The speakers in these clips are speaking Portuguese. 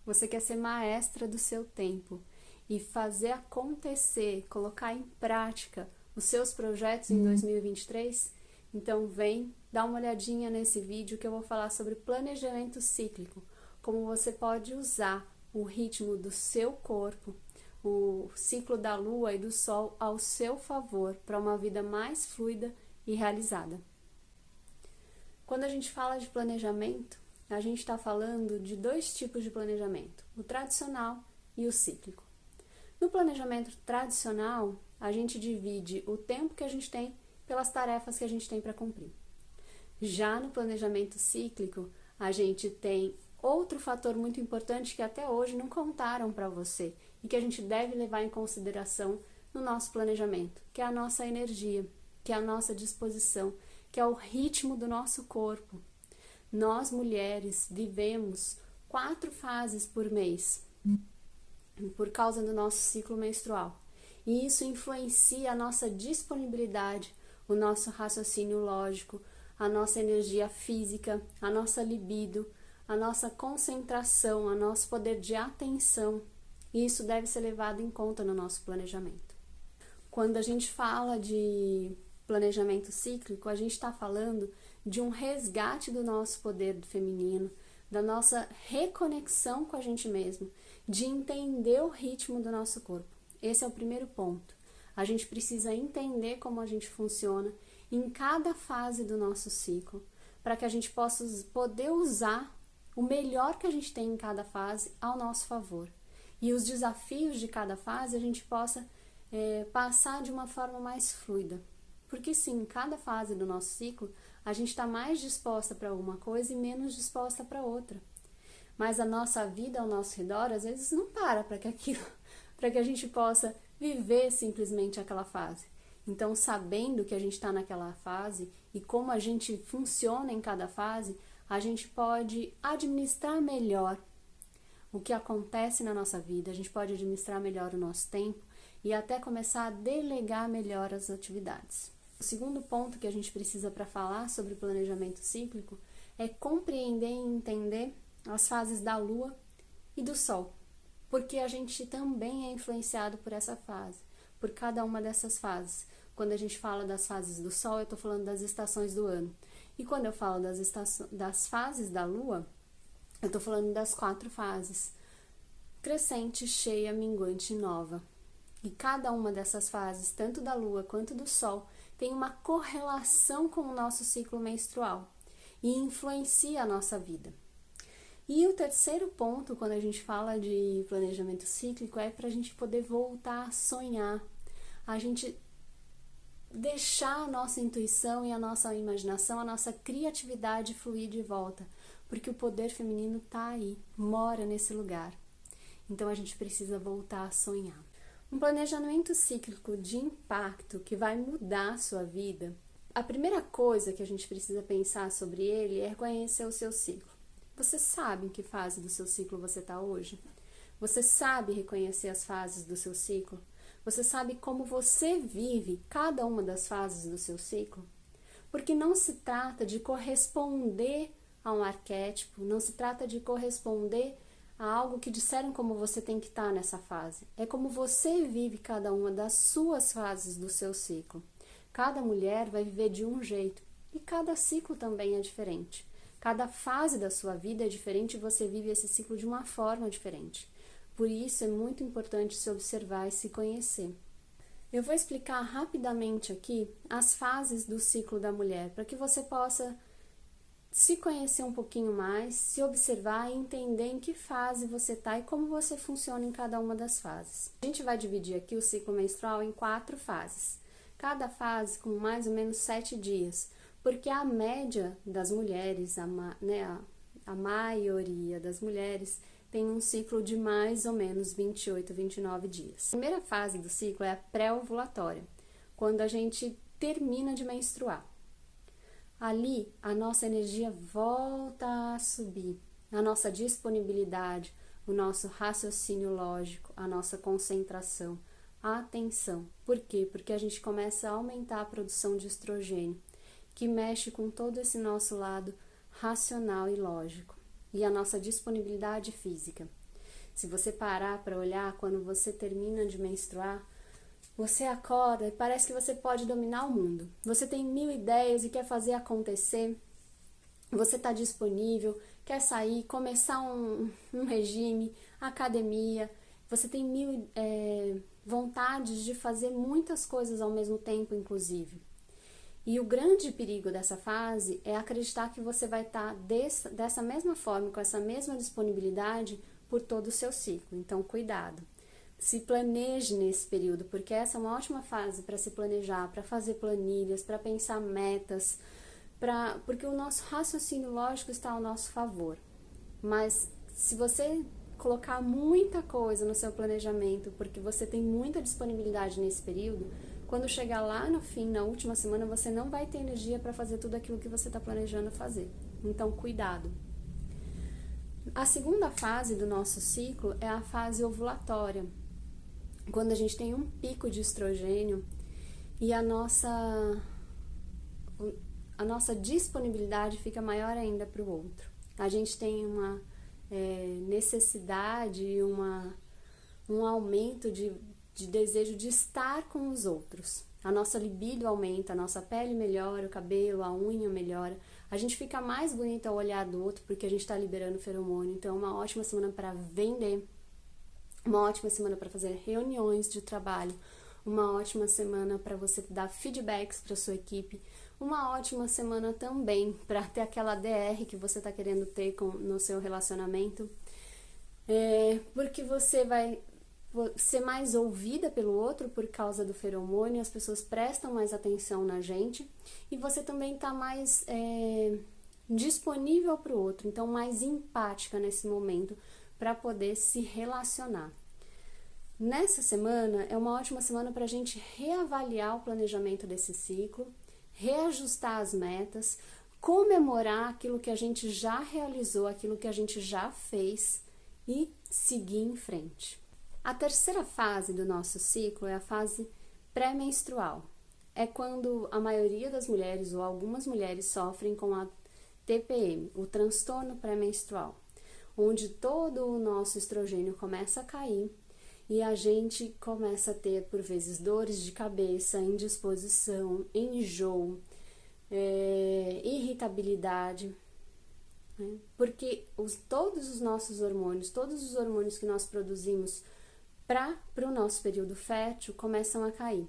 Você quer ser maestra do seu tempo e fazer acontecer, colocar em prática os seus projetos em 2023? Então vem, dá uma olhadinha nesse vídeo que eu vou falar sobre planejamento cíclico, como você pode usar o ritmo do seu corpo, o ciclo da lua e do sol ao seu favor para uma vida mais fluida e realizada. Quando a gente fala de planejamento, a gente está falando de dois tipos de planejamento, o tradicional e o cíclico. No planejamento tradicional, a gente divide o tempo que a gente tem pelas tarefas que a gente tem para cumprir. Já no planejamento cíclico, a gente tem outro fator muito importante que até hoje não contaram para você e que a gente deve levar em consideração no nosso planejamento, que é a nossa energia, que é a nossa disposição, que é o ritmo do nosso corpo. Nós, mulheres, vivemos 4 fases por mês, por causa do nosso ciclo menstrual. E isso influencia a nossa disponibilidade, o nosso raciocínio lógico, a nossa energia física, a nossa libido, a nossa concentração, o nosso poder de atenção. E isso deve ser levado em conta no nosso planejamento. Quando a gente fala de planejamento cíclico, a gente está falando de um resgate do nosso poder feminino, da nossa reconexão com a gente mesmo, de entender o ritmo do nosso corpo. Esse é o primeiro ponto. A gente precisa entender como a gente funciona em cada fase do nosso ciclo, para que a gente possa poder usar o melhor que a gente tem em cada fase ao nosso favor. E os desafios de cada fase a gente possa passar de uma forma mais fluida. Porque sim, em cada fase do nosso ciclo, a gente está mais disposta para uma coisa e menos disposta para outra. Mas a nossa vida ao nosso redor, às vezes, não para que a gente possa viver simplesmente aquela fase. Então, sabendo que a gente está naquela fase e como a gente funciona em cada fase, a gente pode administrar melhor o que acontece na nossa vida, a gente pode administrar melhor o nosso tempo e até começar a delegar melhor as atividades. O segundo ponto que a gente precisa para falar sobre planejamento cíclico é compreender e entender as fases da lua e do sol, porque a gente também é influenciado por essa fase, por cada uma dessas fases. Quando a gente fala das fases do sol, eu estou falando das estações do ano. E quando eu falo das fases da lua, eu estou falando das 4 fases: crescente, cheia, minguante e nova. E cada uma dessas fases, tanto da lua quanto do sol, tem uma correlação com o nosso ciclo menstrual e influencia a nossa vida. E o terceiro ponto, quando a gente fala de planejamento cíclico, é para a gente poder voltar a sonhar, a gente deixar a nossa intuição e a nossa imaginação, a nossa criatividade fluir de volta, porque o poder feminino está aí, mora nesse lugar. Então a gente precisa voltar a sonhar. Um planejamento cíclico de impacto que vai mudar a sua vida, a primeira coisa que a gente precisa pensar sobre ele é reconhecer o seu ciclo. Você sabe em que fase do seu ciclo você está hoje? Você sabe reconhecer as fases do seu ciclo? Você sabe como você vive cada uma das fases do seu ciclo? Porque não se trata de corresponder a um arquétipo, não se trata de corresponder a algo que disseram como você tem que estar nessa fase. É como você vive cada uma das suas fases do seu ciclo. Cada mulher vai viver de um jeito e cada ciclo também é diferente. Cada fase da sua vida é diferente e você vive esse ciclo de uma forma diferente. Por isso é muito importante se observar e se conhecer. Eu vou explicar rapidamente aqui as fases do ciclo da mulher, para que você possa se conhecer um pouquinho mais, se observar e entender em que fase você está e como você funciona em cada uma das fases. A gente vai dividir aqui o ciclo menstrual em 4 fases. Cada fase com mais ou menos 7 dias, porque a média das mulheres, a maioria das mulheres, tem um ciclo de mais ou menos 28, 29 dias. A primeira fase do ciclo é a pré-ovulatória, quando a gente termina de menstruar. Ali, a nossa energia volta a subir, a nossa disponibilidade, o nosso raciocínio lógico, a nossa concentração, a atenção. Por quê? Porque a gente começa a aumentar a produção de estrogênio, que mexe com todo esse nosso lado racional e lógico, e a nossa disponibilidade física. Se você parar para olhar, quando você termina de menstruar, você acorda e parece que você pode dominar o mundo. Você tem 1000 ideias e quer fazer acontecer. Você está disponível, quer sair, começar um regime, academia. Você tem 1000 vontades de fazer muitas coisas ao mesmo tempo, inclusive. E o grande perigo dessa fase é acreditar que você vai estar dessa mesma forma, com essa mesma disponibilidade por todo o seu ciclo. Então, cuidado. Se planeje nesse período, porque essa é uma ótima fase para se planejar, para fazer planilhas, para pensar metas, porque o nosso raciocínio lógico está ao nosso favor. Mas se você colocar muita coisa no seu planejamento, porque você tem muita disponibilidade nesse período, quando chegar lá no fim, na última semana, você não vai ter energia para fazer tudo aquilo que você está planejando fazer. Então, cuidado. A segunda fase do nosso ciclo é a fase ovulatória, quando a gente tem um pico de estrogênio e a nossa disponibilidade fica maior ainda para o outro. A gente tem uma necessidade, um aumento de desejo de estar com os outros. A nossa libido aumenta, a nossa pele melhora, o cabelo, a unha melhora. A gente fica mais bonita ao olhar do outro porque a gente está liberando feromônio. Então é uma ótima semana para vender, uma ótima semana para fazer reuniões de trabalho, uma ótima semana para você dar feedbacks para sua equipe, uma ótima semana também para ter aquela DR que você está querendo ter no seu relacionamento, porque você vai ser mais ouvida pelo outro por causa do feromônio, as pessoas prestam mais atenção na gente e você também está mais disponível para o outro, então mais empática nesse momento para poder se relacionar. Nessa semana é uma ótima semana para a gente reavaliar o planejamento desse ciclo, reajustar as metas, comemorar aquilo que a gente já realizou, aquilo que a gente já fez e seguir em frente. A terceira fase do nosso ciclo é a fase pré-menstrual. É quando a maioria das mulheres ou algumas mulheres sofrem com a TPM, o transtorno pré-menstrual, onde todo o nosso estrogênio começa a cair e a gente começa a ter, por vezes, dores de cabeça, indisposição, enjoo, irritabilidade, né? Porque todos os nossos hormônios, todos os hormônios que nós produzimos para o nosso período fértil começam a cair.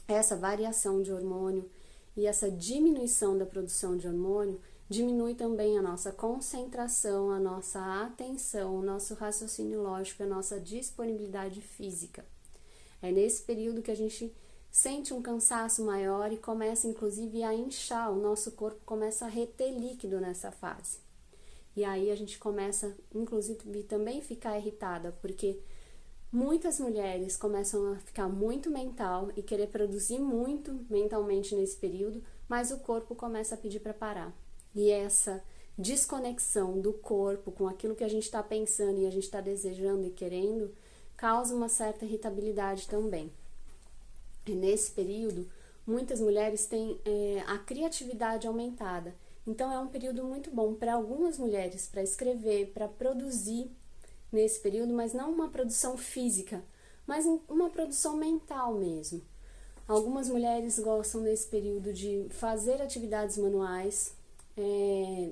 Essa variação de hormônio e essa diminuição da produção de hormônio diminui também a nossa concentração, a nossa atenção, o nosso raciocínio lógico, a nossa disponibilidade física. É nesse período que a gente sente um cansaço maior e começa inclusive a inchar, o nosso corpo começa a reter líquido nessa fase. E aí a gente começa inclusive também ficar irritada, porque muitas mulheres começam a ficar muito mental e querer produzir muito mentalmente nesse período, mas o corpo começa a pedir para parar. E essa desconexão do corpo com aquilo que a gente está pensando e a gente está desejando e querendo causa uma certa irritabilidade também. E nesse período, muitas mulheres têm a criatividade aumentada. Então é um período muito bom para algumas mulheres, para escrever, para produzir nesse período, mas não uma produção física, mas uma produção mental mesmo. Algumas mulheres gostam nesse período de fazer atividades manuais,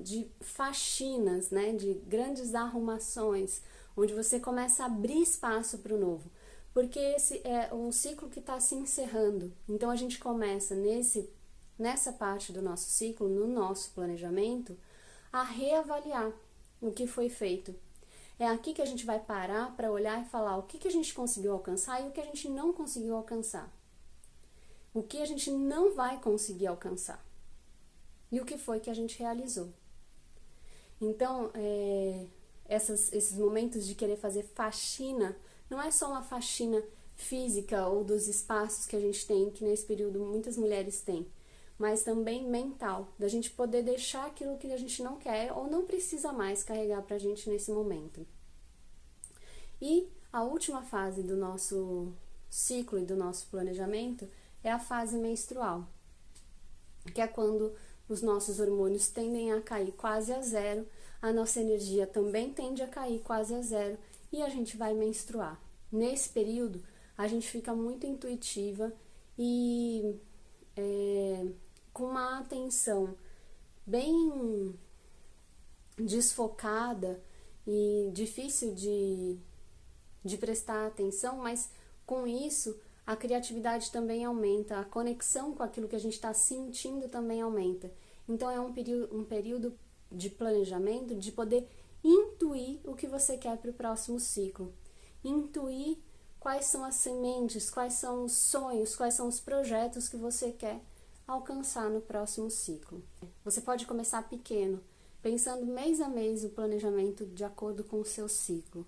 de faxinas, né, de grandes arrumações, onde você começa a abrir espaço para o novo, porque esse é um ciclo que está se encerrando. Então a gente começa nessa parte do nosso ciclo, no nosso planejamento, a reavaliar o que foi feito. É aqui que a gente vai parar para olhar e falar o que a gente conseguiu alcançar e o que a gente não conseguiu alcançar. O que a gente não vai conseguir alcançar. E o que foi que a gente realizou. Então, esses momentos de querer fazer faxina, não é só uma faxina física ou dos espaços que a gente tem, que nesse período muitas mulheres têm, mas também mental, da gente poder deixar aquilo que a gente não quer ou não precisa mais carregar pra gente nesse momento. E a última fase do nosso ciclo e do nosso planejamento é a fase menstrual, que é quando os nossos hormônios tendem a cair quase a zero, a nossa energia também tende a cair quase a zero e a gente vai menstruar. Nesse período, a gente fica muito intuitiva e com uma atenção bem desfocada e difícil de prestar atenção, mas com isso a criatividade também aumenta, a conexão com aquilo que a gente está sentindo também aumenta. Então é um período de planejamento, de poder intuir o que você quer para o próximo ciclo. Intuir quais são as sementes, quais são os sonhos, quais são os projetos que você quer alcançar no próximo ciclo. Você pode começar pequeno, pensando mês a mês o planejamento de acordo com o seu ciclo.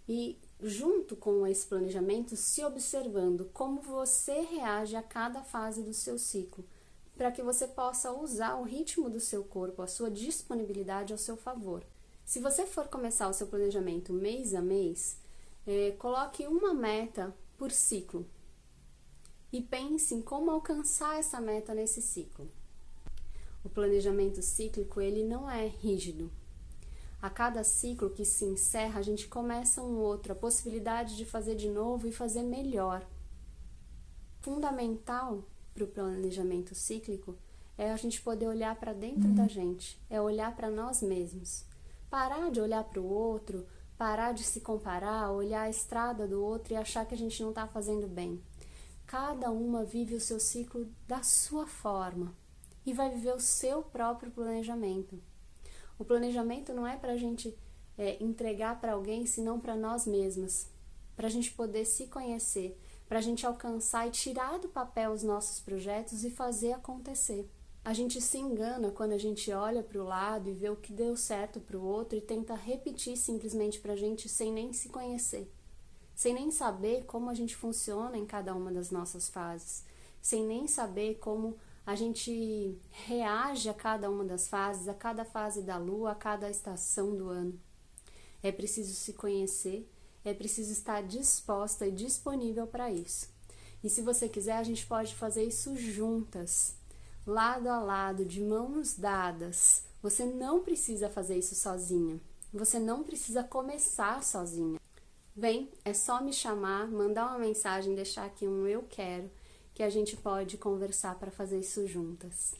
E junto com esse planejamento, se observando como você reage a cada fase do seu ciclo, para que você possa usar o ritmo do seu corpo, a sua disponibilidade ao seu favor. Se você for começar o seu planejamento mês a mês, coloque uma meta por ciclo e pense em como alcançar essa meta nesse ciclo. O planejamento cíclico, ele não é rígido. A cada ciclo que se encerra, a gente começa um outro, a possibilidade de fazer de novo e fazer melhor. Fundamental para o planejamento cíclico é a gente poder olhar para dentro da gente, é olhar para nós mesmos. Parar de olhar para o outro, parar de se comparar, olhar a estrada do outro e achar que a gente não está fazendo bem. Cada uma vive o seu ciclo da sua forma e vai viver o seu próprio planejamento. O planejamento não é para a gente entregar para alguém, senão para nós mesmas, para a gente poder se conhecer, para a gente alcançar e tirar do papel os nossos projetos e fazer acontecer. A gente se engana quando a gente olha para o lado e vê o que deu certo para o outro e tenta repetir simplesmente para a gente sem nem se conhecer, sem nem saber como a gente funciona em cada uma das nossas fases, sem nem saber como a gente reage a cada uma das fases, a cada fase da lua, a cada estação do ano. É preciso se conhecer, é preciso estar disposta e disponível para isso. E se você quiser, a gente pode fazer isso juntas, lado a lado, de mãos dadas. Você não precisa fazer isso sozinha, você não precisa começar sozinha. Vem, é só me chamar, mandar uma mensagem, deixar aqui um eu quero, que a gente pode conversar para fazer isso juntas.